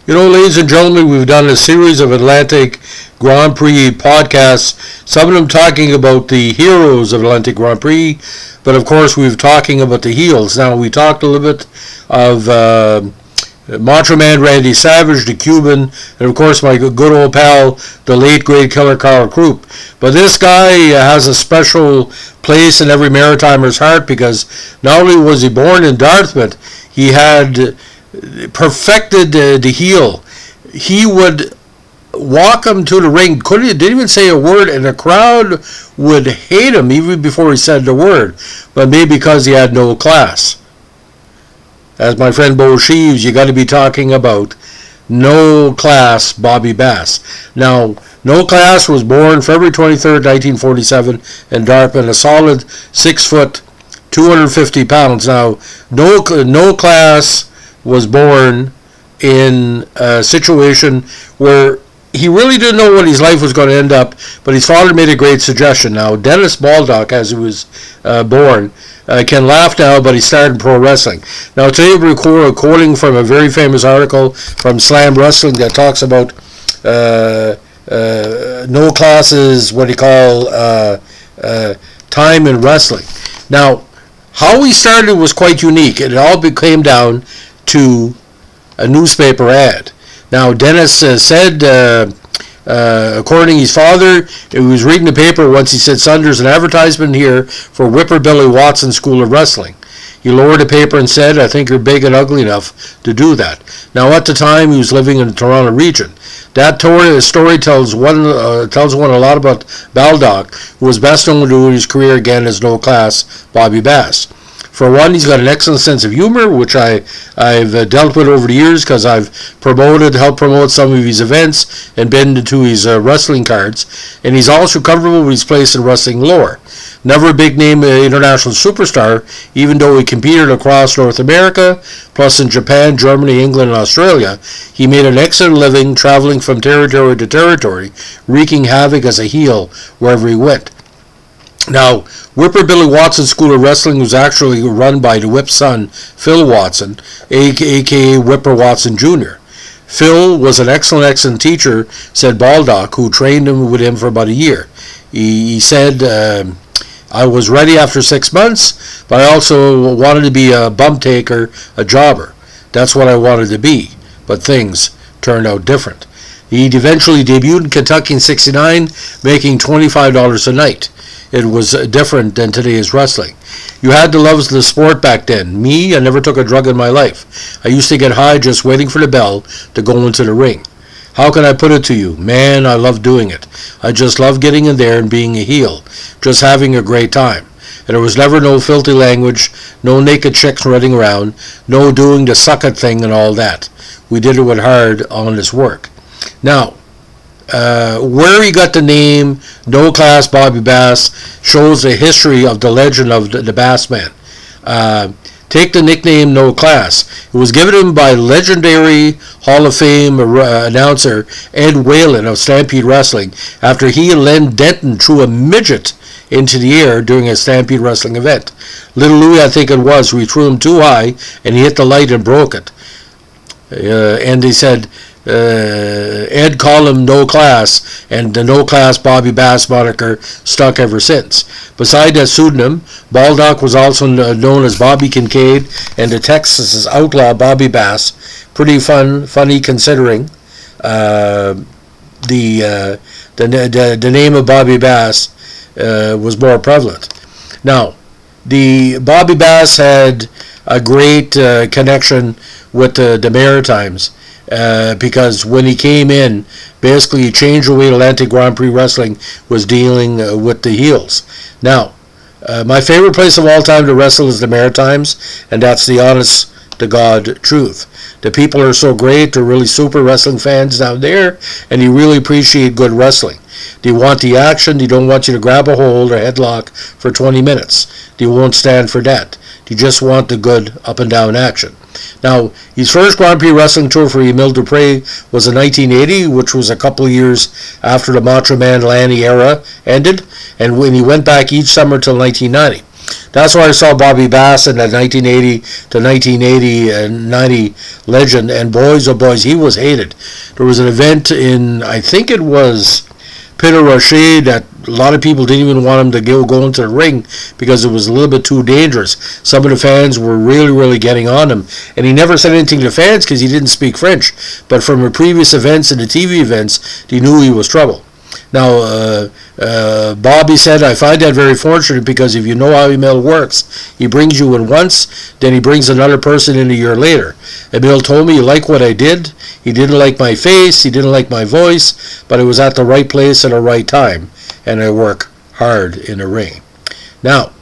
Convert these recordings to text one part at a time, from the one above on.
You know, ladies and gentlemen, we've done a series of Atlantic Grand Prix podcasts, some of them talking about the heroes of Atlantic Grand Prix, but of course we've talking about the heels. Now, we talked a little bit of Macho Man Randy Savage, the Cuban, and of course my good old pal, the late great Killer Carl Krupp. But this guy has a special place in every Maritimer's heart because not only was he born in Dartmouth, he had perfected the heel. He would walk him to the ring, didn't even say a word, and the crowd would hate him even before he said the word, but maybe because he had no class. As my friend Bo Sheaves, you got to be talking about No Class Bobby Bass. Now, No Class was born February 23rd, 1947 in Dartmouth, a solid 6 foot, 250 pounds. Now, No Class was born in a situation where he really didn't know what his life was going to end up, but his father made a great suggestion. Now, Dennis Baldock, as he was born, can laugh now, but he started pro wrestling. Now, today we're quoting from a very famous article from Slam Wrestling that talks about No Class's, what he call, time in wrestling. Now, how he started was quite unique. It all came down to a newspaper ad. Now, Dennis said, according to his father, he was reading the paper once. He said, "Son, there's an advertisement here for Whipper Billy Watson School of Wrestling." He lowered the paper and said, "I think you're big and ugly enough to do that." Now, at the time, he was living in the Toronto region. That story tells one a lot about Baldock, who was best known to his career again as No Class Bobby Bass. For one, he's got an excellent sense of humor, which I've dealt with over the years because I've helped promote some of his events and been to his wrestling cards. And he's also comfortable with his place in wrestling lore. Never a big-name international superstar, even though he competed across North America, plus in Japan, Germany, England, and Australia. He made an excellent living traveling from territory to territory, wreaking havoc as a heel wherever he went. Now, Whipper Billy Watson School of Wrestling was actually run by the Whip's son, Phil Watson, a.k.a. Whipper Watson Jr. Phil was an excellent teacher, said Baldock, who trained with him for about a year. He said, "I was ready after 6 months, but I also wanted to be a bump taker, a jobber. That's what I wanted to be, but things turned out different." He eventually debuted in Kentucky in '69, making $25 a night. It was different than today's wrestling. You had the loves of the sport back then. Me, I never took a drug in my life. I used to get high just waiting for the bell to go into the ring. How can I put it to you? Man, I love doing it. I just love getting in there and being a heel. Just having a great time. And there was never no filthy language, no naked chicks running around, no doing the suck it thing and all that. We did it with hard, honest work. Now, where he got the name No Class Bobby Bass shows the history of the legend of the Bass Man. Take the nickname No Class. It was given him by legendary Hall of Fame announcer Ed Whalen of Stampede Wrestling after he and Len Denton threw a midget into the air during a Stampede Wrestling event. Little Louie, I think it was, we threw him too high and he hit the light and broke it. And they said, Ed called him No Class, and the No Class Bobby Bass moniker stuck ever since. Beside that pseudonym, Baldock was also known as Bobby Kincaid and the Texas outlaw Bobby Bass. Pretty funny considering the name of Bobby Bass was more prevalent. Now, the Bobby Bass had a great connection with the Maritimes. Because when he came in, basically he changed the way Atlantic Grand Prix Wrestling was dealing with the heels. Now, my favorite place of all time to wrestle is the Maritimes, and that's the honest to God truth. The people are so great, they're really super wrestling fans down there, and they really appreciate good wrestling. They want the action, they don't want you to grab a hold or headlock for 20 minutes. They won't stand for that. They just want the good up and down action. Now, his first Grand Prix wrestling tour for Emile Dupree was in 1980, which was a couple of years after the Macho Man Lanny era ended, and when he went back each summer till 1990. That's where I saw Bobby Bass in that 1980 to 1980 and 90 legend. And boys, oh boys, he was hated. There was an event in, I think it was Pit Rocher, that a lot of people didn't even want him to go into the ring because it was a little bit too dangerous. Some of the fans were really getting on him, and he never said anything to fans because he didn't speak French. But from the previous events and the TV events, he knew he was trouble. Now, Bobby said, I find that very fortunate because if you know how Emil works, he brings you in once, then he brings another person in a year later. Emil told me he liked what I did. He didn't like my face, he didn't like my voice, but it was at the right place at the right time, and I work hard in the ring. Now,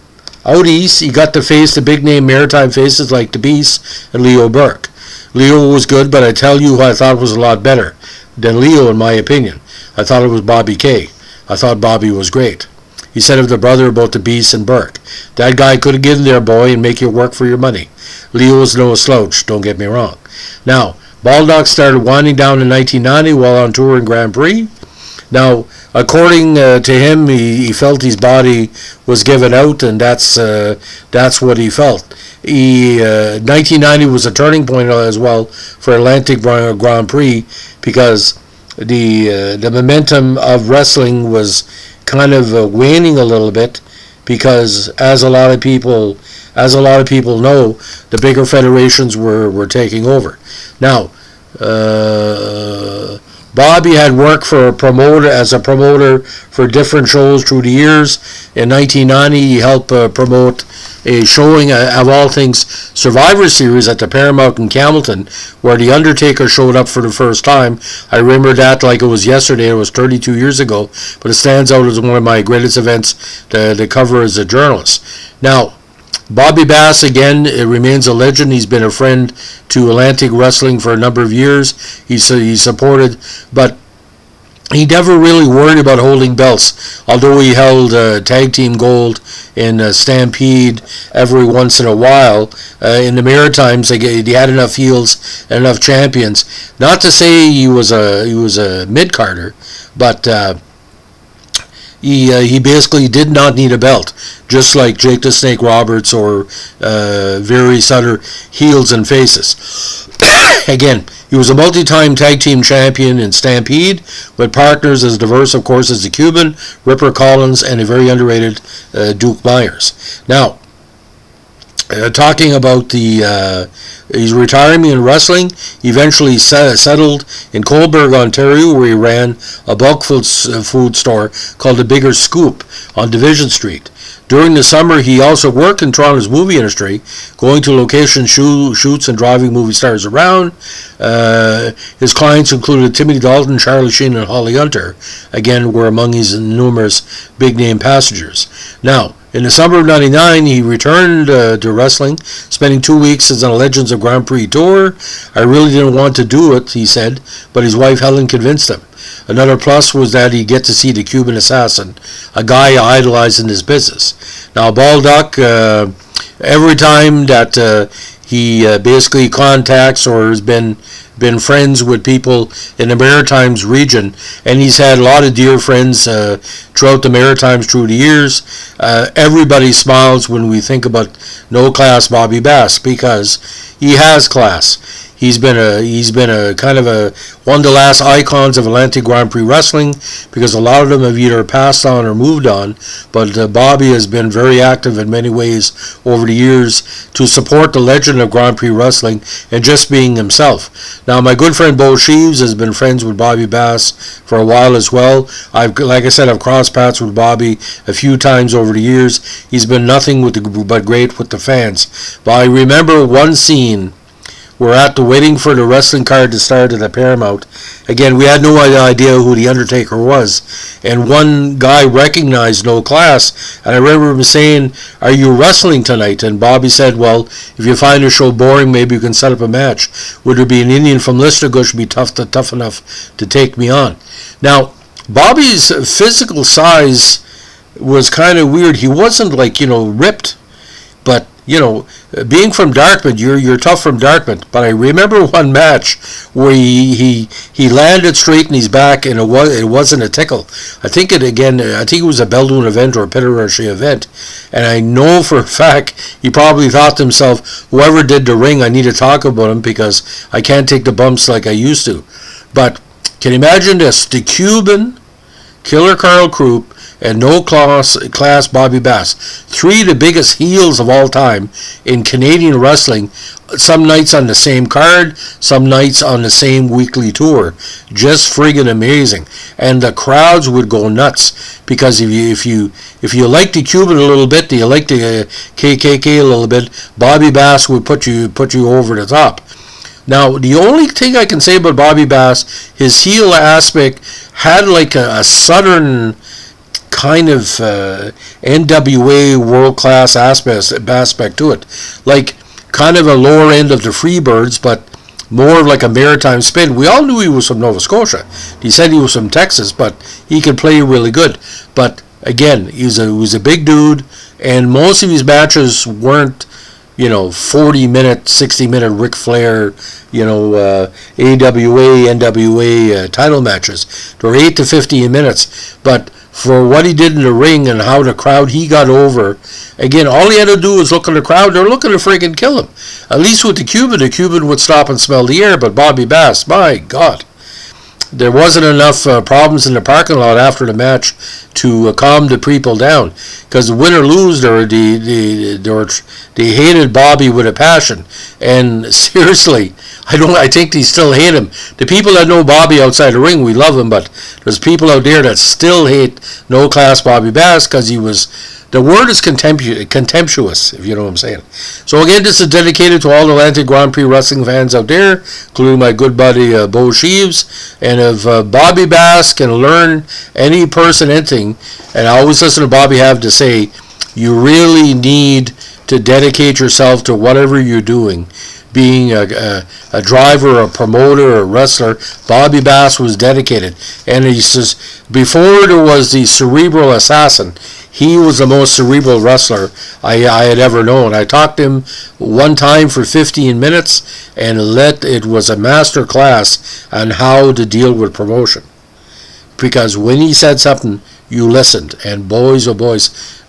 out east, he got to face the big-name maritime faces like the Beast and Leo Burke. Leo was good, but I tell you who I thought was a lot better than Leo, in my opinion. I thought it was Bobby Kay. I thought Bobby was great. He said of the brother about the Beast and Burke, that guy could have given there, boy, and make you work for your money. Leo was no slouch, don't get me wrong. Now, Baldock started winding down in 1990 while on tour in Grand Prix. Now, according to him, he felt his body was given out, and that's what he felt. 1990 was a turning point as well for Atlantic Grand Prix because the momentum of wrestling was kind of waning a little bit because as a lot of people know, the bigger federations were taking over. Now, Bobby had worked as a promoter for different shows through the years. In 1990, he helped promote a showing of all things Survivor Series at the Paramount in Campbellton, where The Undertaker showed up for the first time. I remember that like it was yesterday. It was 32 years ago, but it stands out as one of my greatest events to cover as a journalist. Now, Bobby Bass, again, remains a legend. He's been a friend to Atlantic Wrestling for a number of years. He's supported, but he never really worried about holding belts, although he held tag team gold in Stampede every once in a while. In the Maritimes, he had enough heels and enough champions. Not to say he was a mid-carder, but he basically did not need a belt, just like Jake the Snake Roberts or various other heels and faces. Again, he was a multi-time tag team champion in Stampede, with partners as diverse, of course, as the Cuban, Ripper Collins, and a very underrated Duke Myers. Now, talking about he's retiring in wrestling. He eventually settled in Cobourg, Ontario, where he ran a bulk food store called The Bigger Scoop on Division Street. During the summer, he also worked in Toronto's movie industry, going to location shoots and driving movie stars around. His clients included Timothy Dalton, Charlie Sheen, and Holly Hunter. Again, were among his numerous big-name passengers. Now, in the summer of '99, he returned to wrestling, spending 2 weeks as on a Legends of Grand Prix tour. I really didn't want to do it, he said, but his wife Helen convinced him. Another plus was that he'd get to see the Cuban assassin, a guy idolized in his business. Now, Baldock, every time that he basically contacts or has been friends with people in the Maritimes region, and he's had a lot of dear friends throughout the Maritimes through the years. Everybody smiles when we think about No Class Bobby Bass because he has class. He's been a kind of one of the last icons of Atlantic Grand Prix wrestling because a lot of them have either passed on or moved on. But Bobby has been very active in many ways over the years to support the legend of Grand Prix wrestling and just being himself. Now, my good friend Bo Sheaves has been friends with Bobby Bass for a while as well. I've crossed paths with Bobby a few times over the years. He's been nothing but great with the fans. But I remember one scene. We're at waiting for the wrestling card to start at the Paramount. Again, we had no idea who The Undertaker was. And one guy recognized No Class. And I remember him saying, "Are you wrestling tonight?" And Bobby said, "Well, if you find the show boring, maybe you can set up a match. Would there be an Indian from Listergush be tough enough to take me on?" Now, Bobby's physical size was kind of weird. He wasn't ripped. But, being from Dartmouth, you're tough from Dartmouth. But I remember one match where he landed straight in his back, and it wasn't a tickle. I think it was a Beldoon event or a Pinarashi event, and I know for a fact he probably thought to himself, whoever did the ring, I need to talk about him because I can't take the bumps like I used to. But can you imagine this? The Cuban, Killer Carl Krupp, and no class Bobby Bass, three of the biggest heels of all time in Canadian wrestling, some nights on the same card, some nights on the same weekly tour. Just friggin' amazing. And the crowds would go nuts, because if you like the Cuban a little bit, you like the KKK a little bit, Bobby Bass would put you over the top. Now, the only thing I can say about Bobby Bass, his heel aspect had like a southern kind of NWA world-class aspect to it. Like kind of a lower end of the Freebirds, but more like a maritime spin. We all knew he was from Nova Scotia. He said he was from Texas, but he could play really good. But again, he was a big dude, and most of his matches weren't 40-minute, 60-minute Ric Flair, AWA, NWA title matches. They were 8 to 15 minutes. But for what he did in the ring and how the crowd he got over, again, all he had to do was look at the crowd. They're looking to friggin' kill him. At least with the Cuban would stop and smell the air. But Bobby Bass, my God. There wasn't enough problems in the parking lot after the match to calm the people down, because win or lose, they hated Bobby with a passion. And seriously, I think they still hate him. The people that know Bobby outside the ring, we love him, but there's people out there that still hate no class Bobby Bass, because he was. The word is contemptuous, if you know what I'm saying. So again, this is dedicated to all the Atlantic Grand Prix wrestling fans out there, including my good buddy Bo Sheaves. And if Bobby Bass can learn any person anything, and I always listen to Bobby have to say, you really need to dedicate yourself to whatever you're doing. Being a driver, a promoter, a wrestler, Bobby Bass was dedicated. And he says, before there was the cerebral assassin, he was the most cerebral wrestler I had ever known. I talked to him one time for 15 minutes, and it was a master class on how to deal with promotion. Because when he said something, you listened. And boys, oh boys,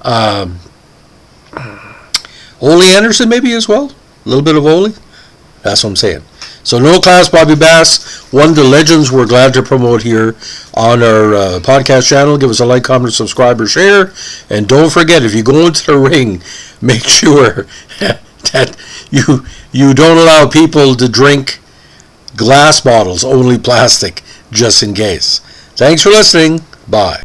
Ole Anderson maybe as well? A little bit of Ole? That's what I'm saying. So no class Bobby Bass, one of the legends we're glad to promote here on our podcast channel. Give us a like, comment, subscribe, or share. And don't forget, if you go into the ring, make sure that you don't allow people to drink glass bottles, only plastic, just in case. Thanks for listening. Bye.